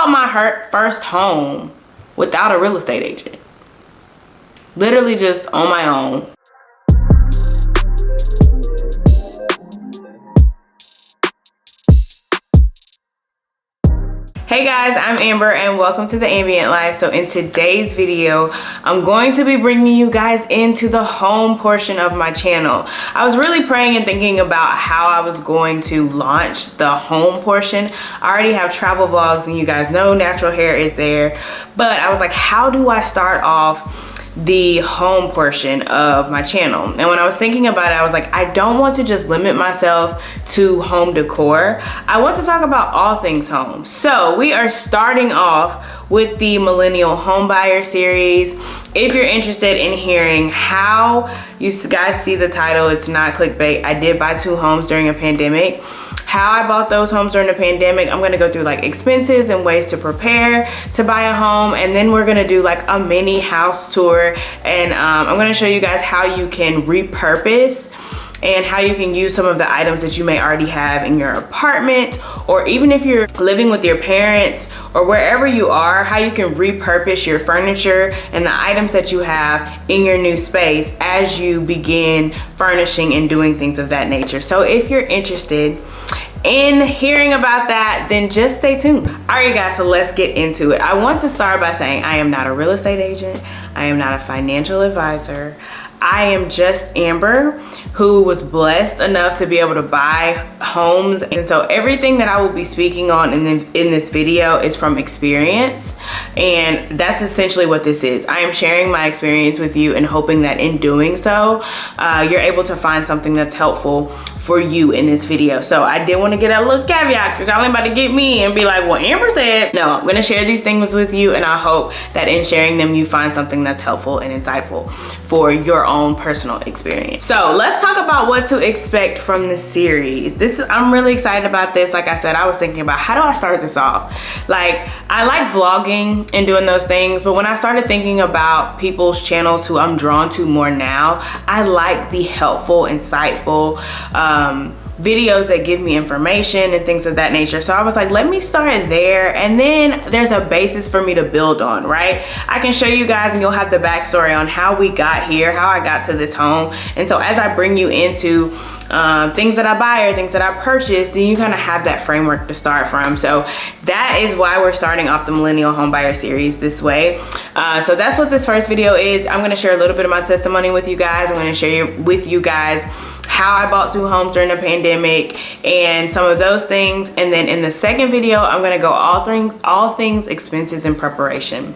bought my first home without a real estate agent. Literally just on my own. Hey guys, I'm Amber and welcome to The Ambient Life. So in today's video, I'm going to be bringing you guys into the home portion of my channel. I was really praying and thinking about how I was going to launch the home portion. I already have travel vlogs and you guys know natural hair is there, but I was like, how do I start off the home portion of my channel? And when I was thinking about it, I was like, I don't want to just limit myself to home decor. I want to talk about all things home. So we are starting off with the Millennial home buyer series. If you're interested in hearing how, you guys see the title, it's not clickbait. I did buy 2 homes during a pandemic. How I bought those homes during the pandemic, I'm gonna go through like expenses and ways to prepare to buy a home, and then we're gonna do like a mini house tour, and I'm gonna show you guys how you can repurpose and how you can use some of the items that you may already have in your apartment, or even if you're living with your parents or wherever you are, how you can repurpose your furniture and the items that you have in your new space as you begin furnishing and doing things of that nature. So if you're interested in hearing about that, then just stay tuned. All right guys, so let's get into it. I want to start by saying I am not a real estate agent. I am not a financial advisor. I am just Amber, who was blessed enough to be able to buy homes. And so everything that I will be speaking on in this video is from experience. And that's essentially what this is. I am sharing my experience with you and hoping that in doing so, you're able to find something that's helpful for you in this video. So I did want to get a little caveat because y'all ain't about to get me and be like, well, Amber said. No, I'm gonna share these things with you, and I hope that in sharing them, you find something that's helpful and insightful for your own personal experience. So let's talk about what to expect from this series. I'm really excited about this. Like I said, I was thinking about how do I start this off? Like, I like vlogging and doing those things, but when I started thinking about people's channels who I'm drawn to more now, I like the helpful, insightful, videos that give me information and things of that nature. So I was like, let me start there, and then there's a basis for me to build on, right? I can show you guys and you'll have the backstory on how we got here, how I got to this home. And so as I bring you into things that I buy or things that I purchase, then you kind of have that framework to start from. So that is why we're starting off the Millennial home buyer series this way. So that's what this first video is. I'm going to share a little bit of my testimony with you guys. I'm going to share with you guys how I bought 2 homes during the pandemic and some of those things. And then in the second video, I'm going to go all things expenses and preparation.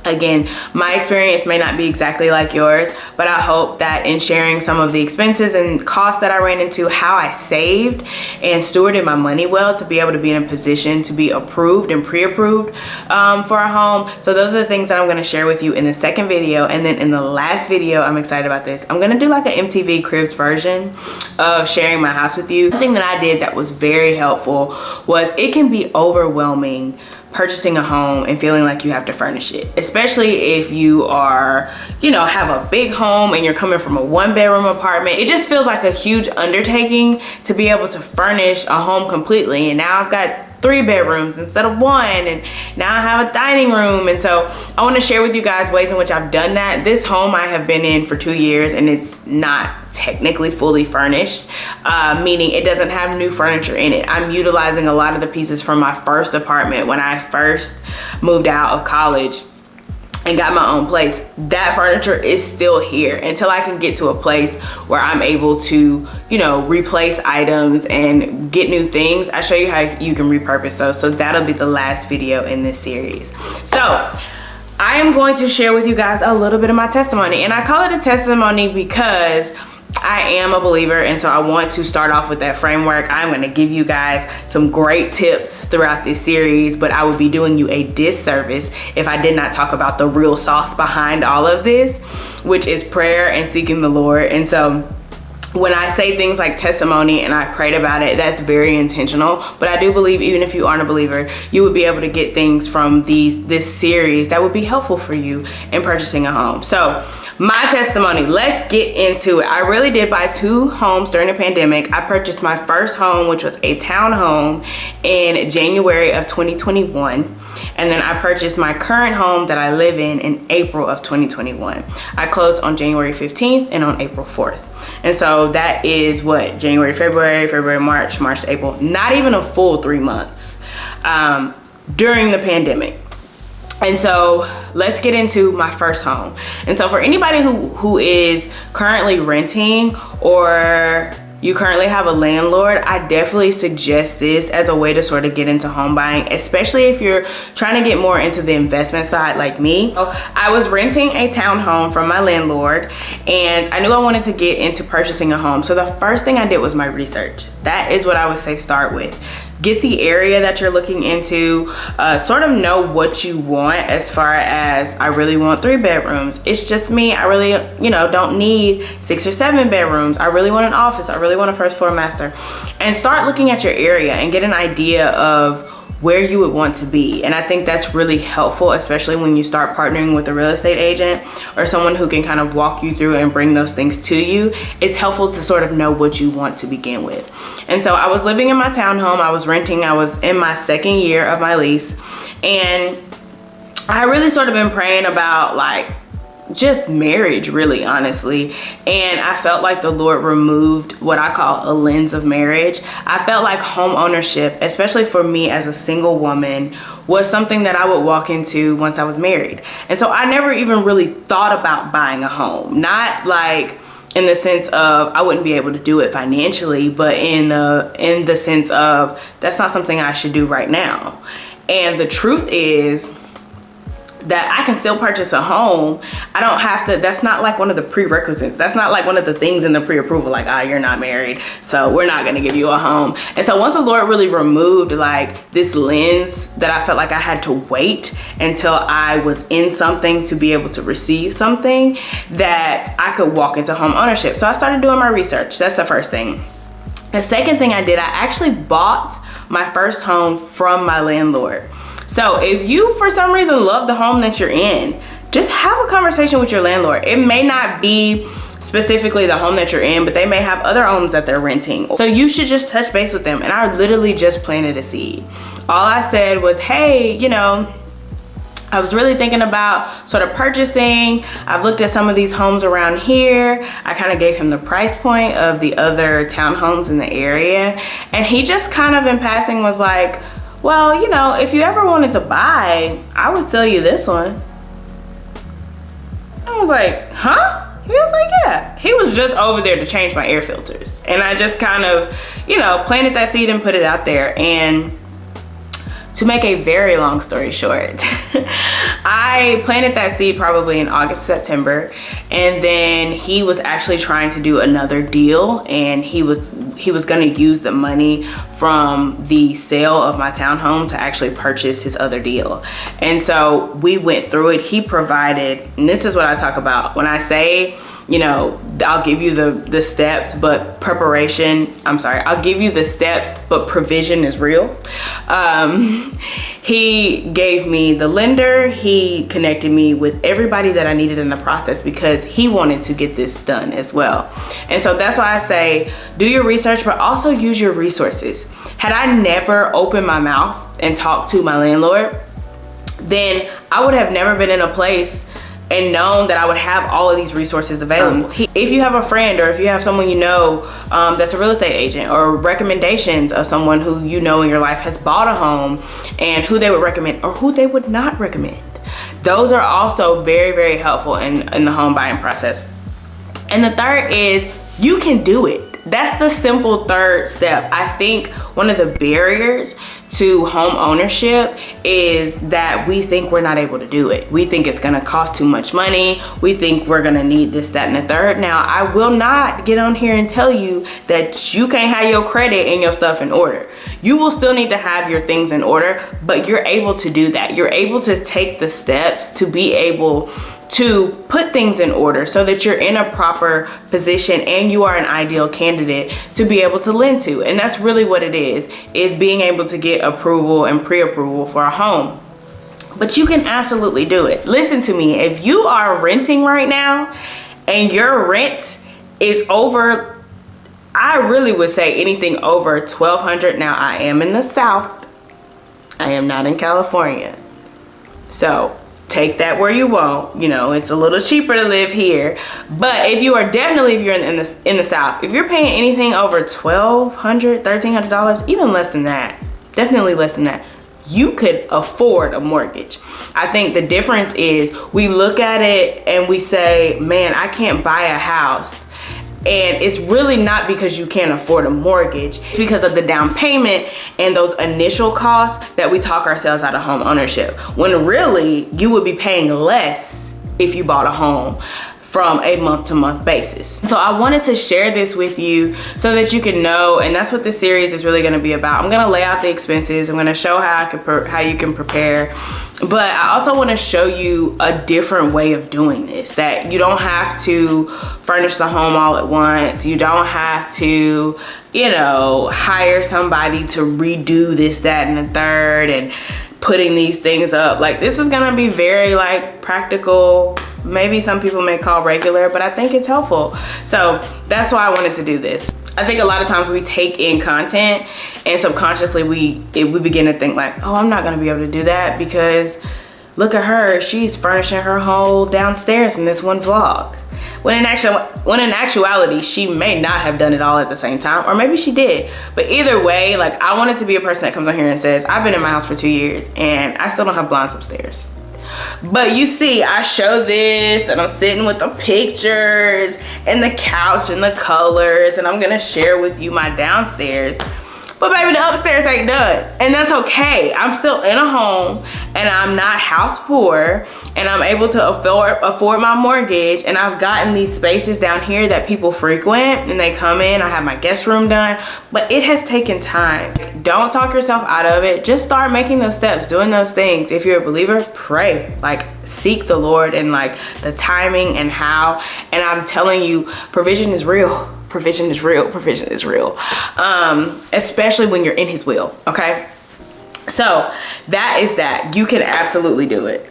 Again, my experience may not be exactly like yours, but I hope that in sharing some of the expenses and costs that I ran into, how I saved and stewarded my money well to be able to be in a position to be approved and pre-approved for a home. So those are the things that I'm going to share with you in the second video. And then in the last video, I'm excited about this, I'm going to do like an MTV Cribs version of sharing my house with you. One thing that I did that was very helpful was it can be overwhelming purchasing a home and feeling like you have to furnish it, especially if you are, you know, have a big home and you're coming from a 1-bedroom apartment. It just feels like a huge undertaking to be able to furnish a home completely. And now I've got 3 bedrooms instead of 1, and now I have a dining room. And so I want to share with you guys ways in which I've done that. This home I have been in for 2 years and it's not technically fully furnished, meaning it doesn't have new furniture in it. I'm utilizing a lot of the pieces from my first apartment when I first moved out of college and got my own place. That furniture is still here until I can get to a place where I'm able to, you know, replace items and get new things. I show you how you can repurpose those. So that'll be the last video in this series. So I am going to share with you guys a little bit of my testimony, and I call it a testimony because I am a believer, and so I want to start off with that framework. I'm going to give you guys some great tips throughout this series, but I would be doing you a disservice if I did not talk about the real sauce behind all of this, which is prayer and seeking the Lord. And so when I say things like testimony and I prayed about it, that's very intentional. But I do believe even if you aren't a believer, you would be able to get things from this series that would be helpful for you in purchasing a home. So my testimony, let's get into it. I really did buy 2 homes during the pandemic. I purchased my first home, which was a townhome, in January of 2021. And then I purchased my current home that I live in April of 2021. I closed on January 15th and on April 4th. And so that is what, January, February, March to April, not even a full 3 months during the pandemic. And so let's get into my first home. And so for anybody who is currently renting, or you currently have a landlord, I definitely suggest this as a way to sort of get into home buying, especially if you're trying to get more into the investment side like me. I was renting a townhome from my landlord, and I knew I wanted to get into purchasing a home. So the first thing I did was my research. That is what I would say start with. Get the area that you're looking into, sort of know what you want as far as, I really want 3 bedrooms. It's just me, I really, don't need 6 or 7 bedrooms. I really want an office, I really want a first floor master. And start looking at your area and get an idea of where you would want to be. And I think that's really helpful, especially when you start partnering with a real estate agent or someone who can kind of walk you through and bring those things to you. It's helpful to sort of know what you want to begin with. And so I was living in my townhome, I was renting, I was in my 2nd year of my lease. And I really sort of been praying about like just marriage, really, honestly. And I felt like the Lord removed what I call a lens of marriage. I felt like home ownership, especially for me as a single woman, was something that I would walk into once I was married. And so I never even really thought about buying a home. Not like in the sense of I wouldn't be able to do it financially, but in the sense of that's not something I should do right now. And the truth is that I can still purchase a home. I don't have to, that's not like one of the prerequisites. That's not like one of the things in the pre-approval, like, you're not married, so we're not gonna give you a home. And so once the Lord really removed like this lens that I felt like I had to wait until I was in something to be able to receive something, that I could walk into home ownership. So I started doing my research. That's the first thing. The second thing I did, I actually bought my first home from my landlord. So if you, for some reason, love the home that you're in, just have a conversation with your landlord. It may not be specifically the home that you're in, but they may have other homes that they're renting. So you should just touch base with them. And I literally just planted a seed. All I said was, hey, I was really thinking about sort of purchasing. I've looked at some of these homes around here. I kind of gave him the price point of the other townhomes in the area. And he just kind of in passing was like, well, if you ever wanted to buy, I would sell you this one. I was like, huh? He was like, yeah. He was just over there to change my air filters. And I just kind of, planted that seed and put it out there. And to make a very long story short, I planted that seed probably in August, September, and then he was actually trying to do another deal, and he was going to use the money from the sale of my townhome to actually purchase his other deal. And so we went through it. He provided, and this is what I talk about when I say, I'll give you the steps, but I'll give you the steps, but provision is real. He gave me the lender. He connected me with everybody that I needed in the process because he wanted to get this done as well. And so that's why I say, do your research, but also use your resources. Had I never opened my mouth and talked to my landlord, then I would have never been in a place and known that I would have all of these resources available. If you have a friend, or if you have someone that's a real estate agent, or recommendations of someone who in your life has bought a home and who they would recommend or who they would not recommend, those are also very, very helpful in the home buying process. And the third is, you can do it. That's the simple third step. I think one of the barriers to home ownership is that we think we're not able to do it. We think it's gonna cost too much money. We think we're gonna need this, that, and the third. Now, I will not get on here and tell you that you can't have your credit and your stuff in order. You will still need to have your things in order, but you're able to do that. You're able to take the steps to be able to put things in order so that you're in a proper position and you are an ideal candidate to be able to lend to. And that's really what it is being able to get approval and pre-approval for a home. But you can absolutely do it. Listen to me, if you are renting right now and your rent is over, I really would say anything over $1,200. Now, I am in the South. I am not in California. So take that where you want. You know, it's a little cheaper to live here. But if you are definitely, if you're in the South, if you're paying anything over $1,200, $1,300, even less than that, definitely less than that, you could afford a mortgage. I think the difference is we look at it and we say, man, I can't buy a house. And it's really not because you can't afford a mortgage. It's because of the down payment and those initial costs that we talk ourselves out of home ownership. When really you would be paying less if you bought a home from a month-to-month basis. So I wanted to share this with you so that you can know, and that's what this series is really gonna be about. I'm gonna lay out the expenses. I'm gonna show how you can prepare. But I also wanna show you a different way of doing this, that you don't have to furnish the home all at once. You don't have to, you know, hire somebody to redo this, that, and the third, and putting these things up. Like, this is gonna be very like practical. Maybe some people may call regular, but I think it's helpful. So that's why I wanted to do this. I think a lot of times we take in content and subconsciously we begin to think like, oh, I'm not gonna be able to do that because look at her, she's furnishing her whole downstairs in this one vlog. When in actuality, she may not have done it all at the same time, or maybe she did. But either way, like, I wanted to be a person that comes on here and says, I've been in my house for 2 years and I still don't have blinds upstairs. But you see, I show this and I'm sitting with the pictures and the couch and the colors, and I'm gonna share with you my downstairs. But baby, the upstairs ain't done, and that's okay. I'm still in a home and I'm not house poor, and I'm able to afford my mortgage, and I've gotten these spaces down here that people frequent and they come in. I have my guest room done, but it has taken time. Don't talk yourself out of it. Just start making those steps, doing those things. If you're a believer, pray, like seek the Lord and like the timing and how. And I'm telling you, provision is real. Provision is real. Provision is real. Especially when you're in his will. Okay. So that is that. You can absolutely do it.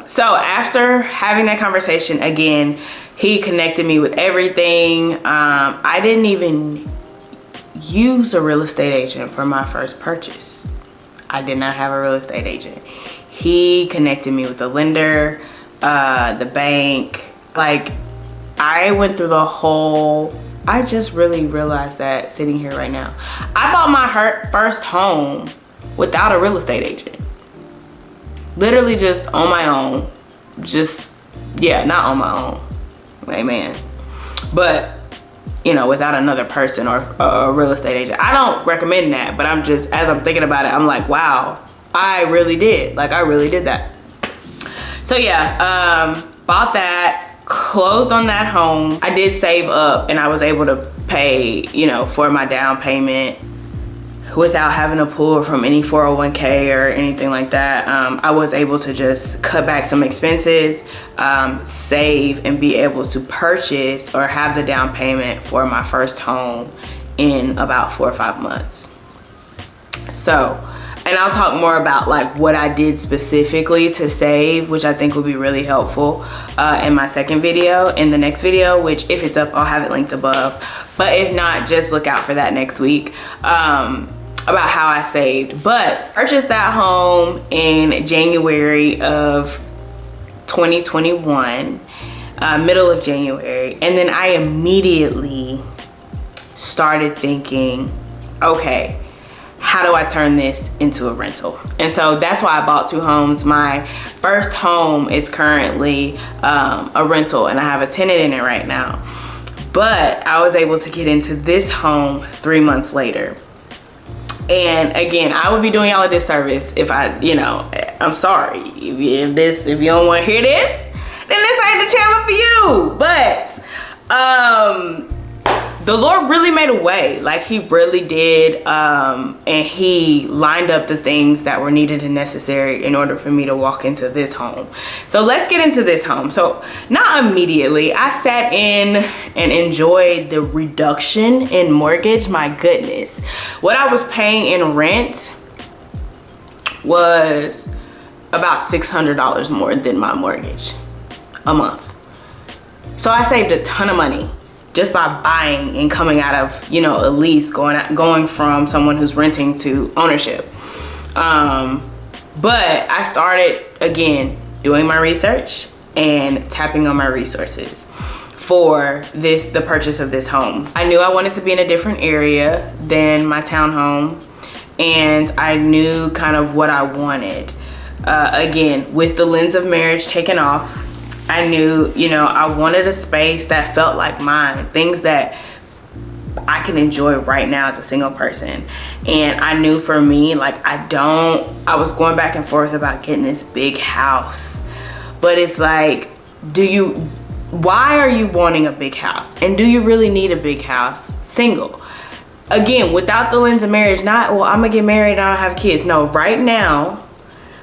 So after having that conversation again, he connected me with everything. I didn't even use a real estate agent for my first purchase. I did not have a real estate agent. He connected me with the lender, the bank. Like, I went through the whole, I just really realized that sitting here right now. I bought my first home without a real estate agent. Literally just on my own. Just, yeah, not on my own. Amen. But, you know, without another person or a real estate agent. I don't recommend that, but I'm just, as I'm thinking about it, I'm like, wow, I really did. Like, I really did that. So yeah, bought that, closed on that home. I did save up and I was able to pay, you know, for my down payment without having to pull from any 401k or anything like that. I was able to just cut back some expenses, save, and be able to purchase or have the down payment for my first home in about 4 or 5 months. So, and I'll talk more about like what I did specifically to save, which I think will be really helpful in my second video, in the next video, which if it's up, I'll have it linked above. But if not, just look out for that next week. About how I saved. But purchased that home in January of 2021, middle of January, and then I immediately started thinking, okay, how do I turn this into a rental? And so that's why I bought 2 homes. My first home is currently a rental, and I have a tenant in it right now. But I was able to get into this home 3 months later. And again, I would be doing y'all a disservice if I, you know, I'm sorry. If you don't want to hear this, then this ain't the channel for you. But the Lord really made a way. Like, he really did. And he lined up the things that were needed and necessary in order for me to walk into this home. So let's get into this home. So not immediately, I sat in and enjoyed the reduction in mortgage. My goodness. What I was paying in rent was about $600 more than my mortgage a month. So I saved a ton of money just by buying and coming out of, you know, a lease, going from someone who's renting to ownership. But I started, again, doing my research and tapping on my resources for the purchase of this home. I knew I wanted to be in a different area than my townhome, and I knew kind of what I wanted. Again, with the lens of marriage taken off, I knew, you know, I wanted a space that felt like mine, things that I can enjoy right now as a single person. And I knew for me, like, I was going back and forth about getting this big house, but it's like, why are you wanting a big house? And do you really need a big house single? Again, without the lens of marriage, not, well, I'm gonna get married and I don't have kids. No, right now,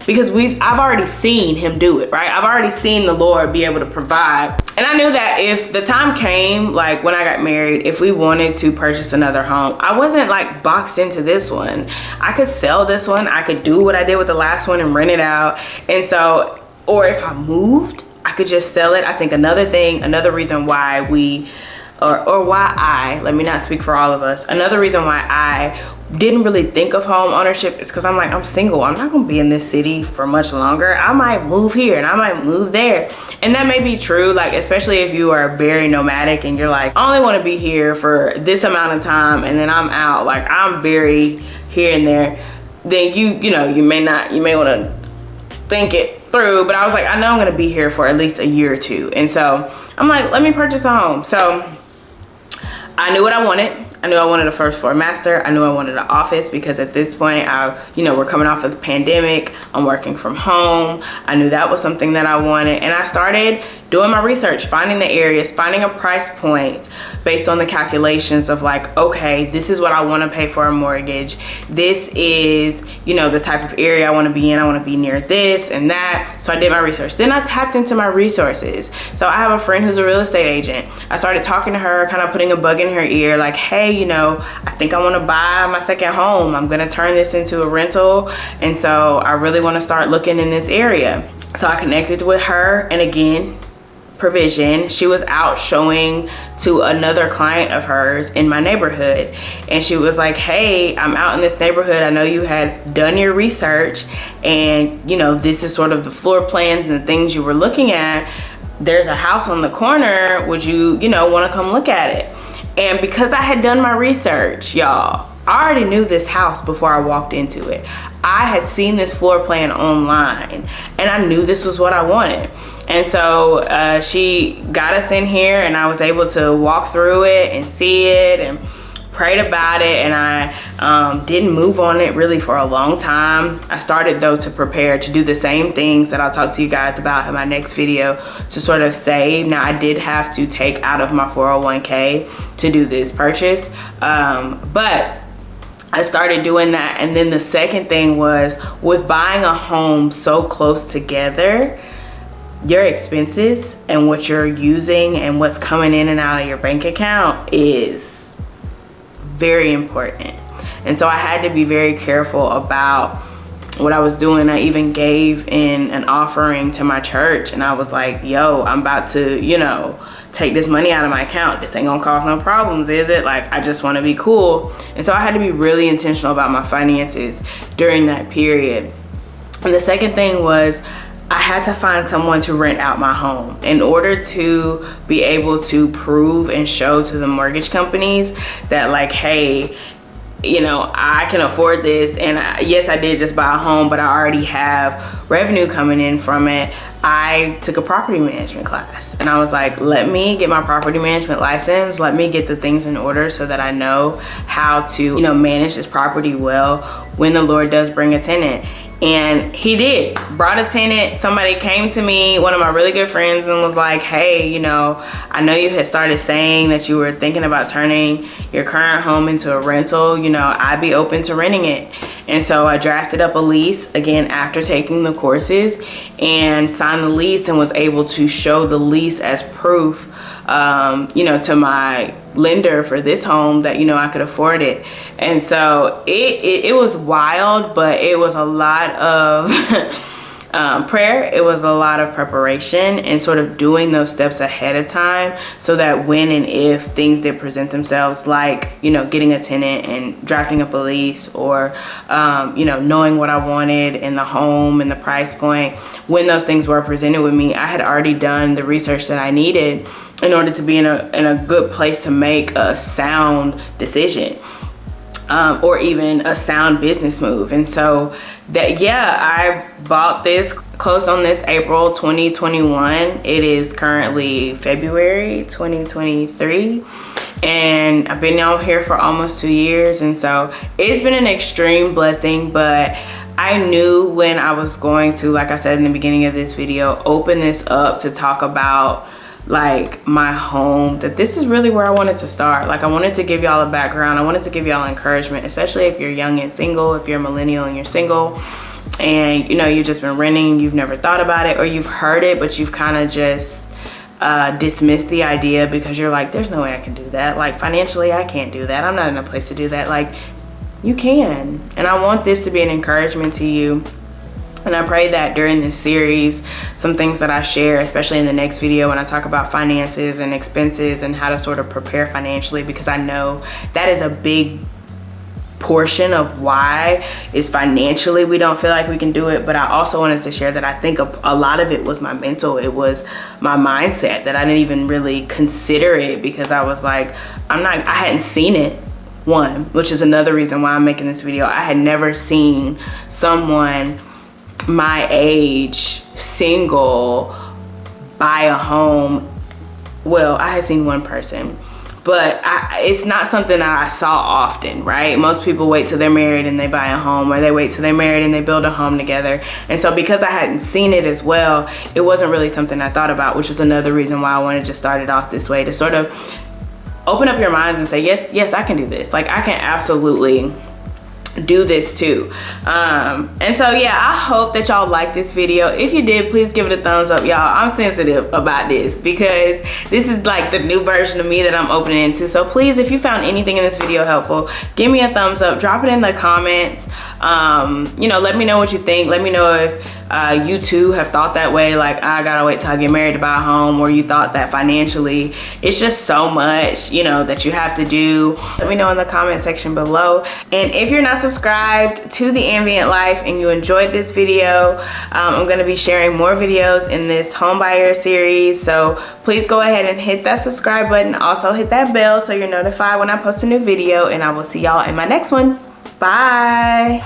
because I've already seen him do it, right? I've already seen the Lord be able to provide. And I knew that if the time came, like when I got married, if we wanted to purchase another home, I wasn't like boxed into this one. I could sell this one. I could do what I did with the last one and rent it out. And so, or if I moved, I could just sell it. I think another reason why let me not speak for all of us. Another reason why I didn't really think of home ownership is because I'm like, I'm single. I'm not gonna be in this city for much longer. I might move here and I might move there. And that may be true, like, especially if you are very nomadic and you're like, I only wanna be here for this amount of time and then I'm out. Like, I'm very here and there. Then you may wanna think it through. But I was like, I know I'm gonna be here for at least a year or two. And so I'm like, let me purchase a home. So I knew what I wanted. I knew I wanted a first floor master. I knew I wanted an office because at this point, we're coming off of the pandemic. I'm working from home. I knew that was something that I wanted. And I started doing my research, finding the areas, finding a price point based on the calculations of like, okay, this is what I want to pay for a mortgage. This is, the type of area I want to be in. I want to be near this and that. So I did my research. Then I tapped into my resources. So I have a friend who's a real estate agent. I started talking to her, kind of putting a bug in her ear, like, hey, I think I want to buy my second home. I'm going to turn this into a rental. And so I really want to start looking in this area. So I connected with her, and again, provision. She was out showing to another client of hers in my neighborhood. And she was like, hey, I'm out in this neighborhood. I know you had done your research and, this is sort of the floor plans and the things you were looking at. There's a house on the corner. Would you, want to come look at it? And because I had done my research, y'all, I already knew this house before I walked into it. I had seen this floor plan online and I knew this was what I wanted. And so she got us in here and I was able to walk through it and see it and prayed about it. And I didn't move on it really for a long time. I started though to prepare to do the same things that I'll talk to you guys about in my next video to sort of save. Now I did have to take out of my 401k to do this purchase, but I started doing that. And then the second thing was, with buying a home so close together, your expenses and what you're using and what's coming in and out of your bank account is very important. And so I had to be very careful about what I was doing. I even gave in an offering to my church and I was like, yo, I'm about to, take this money out of my account. This ain't gonna cause no problems, is it? Like, I just wanna be cool. And so I had to be really intentional about my finances during that period. And the second thing was, I had to find someone to rent out my home in order to be able to prove and show to the mortgage companies that, like, hey, you know, I can afford this, and yes, I did just buy a home, but I already have revenue coming in from it. I took a property management class, and I was like, let me get my property management license. Let me get the things in order so that I know how to, you know, manage this property well when the Lord does bring a tenant. And he did, brought a tenant. Somebody came to me, one of my really good friends, and was like, hey, you know, I know you had started saying that you were thinking about turning your current home into a rental. You know, I'd be open to renting it. And so I drafted up a lease, again, after taking the courses, and signed the lease, and was able to show the lease as proof, you know, to my lender for this home that, you know, I could afford it. And so it was wild, but it was a lot of prayer. It was a lot of preparation and sort of doing those steps ahead of time, so that when and if things did present themselves, like, you know, getting a tenant and drafting up a lease, or you know, knowing what I wanted in the home and the price point, when those things were presented with me, I had already done the research that I needed in order to be in a good place to make a sound decision, or even a sound business move. And so that, yeah, I bought this, closed on this April 2021. It is currently February 2023, and I've been out here for almost 2 years. And so it's been an extreme blessing, but I knew when I was going to, like I said in the beginning of this video, open this up to talk about like my home, that this is really where I wanted to start. Like, I wanted to give y'all a background. I wanted to give y'all encouragement, especially if you're young and single, if you're a millennial and you're single, and you know, you've just been renting, you've never thought about it, or you've heard it, but you've kind of just dismissed the idea because you're like, there's no way I can do that. Like, financially, I can't do that. I'm not in a place to do that. Like, you can. And I want this to be an encouragement to you. And I pray that during this series, some things that I share, especially in the next video when I talk about finances and expenses and how to sort of prepare financially, because I know that is a big portion of why is financially we don't feel like we can do it. But I also wanted to share that I think a lot of it was my mental, it was my mindset, that I didn't even really consider it because I was like, I hadn't seen it. One, which is another reason why I'm making this video. I had never seen someone my age, single, buy a home. Well, I had seen one person, but it's not something that I saw often, right? Most people wait till they're married and they buy a home, or they wait till they're married and they build a home together. And so because I hadn't seen it as well, it wasn't really something I thought about, which is another reason why I wanted to start it off this way, to sort of open up your minds and say, yes, I can do this. Like, I can absolutely do this too. And so yeah, I hope that y'all like this video. If you did, please give it a thumbs up, y'all. I'm sensitive about this because this is like the new version of me that I'm opening into. So please, if you found anything in this video helpful, give me a thumbs up, drop it in the comments. You know, let me know what you think. Let me know if you too have thought that way, like, I gotta wait till I get married to buy a home, or you thought that financially it's just so much, you know, that you have to do. Let me know in the comment section below. And if you're not subscribed to The Ambient Life and you enjoyed this video, I'm gonna be sharing more videos in this home buyer series, so please go ahead and hit that subscribe button. Also hit that bell so you're notified when I post a new video, and I will see y'all in my next one. Bye.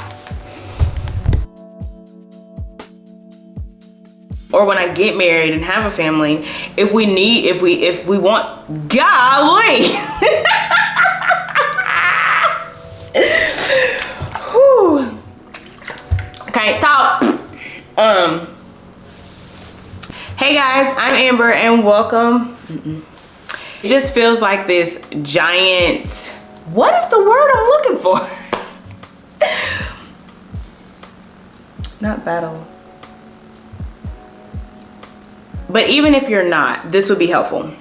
Or when I get married and have a family, if we want, golly. Whew. Can't talk. Hey guys, I'm Amber and welcome. It just feels like this giant, what is the word I'm looking for? Not battle. But even if you're not, this would be helpful.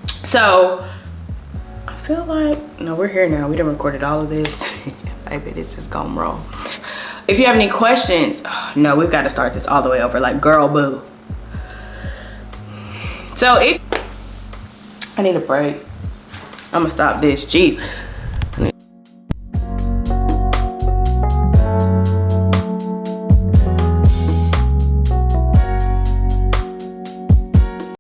So I feel like, no, we're here now. We done recorded all of this. Baby, this is gonna roll. If you have any questions, no, we've got to start this all the way over, like, girl, boo. So if I need a break, I'm gonna stop this. Jeez.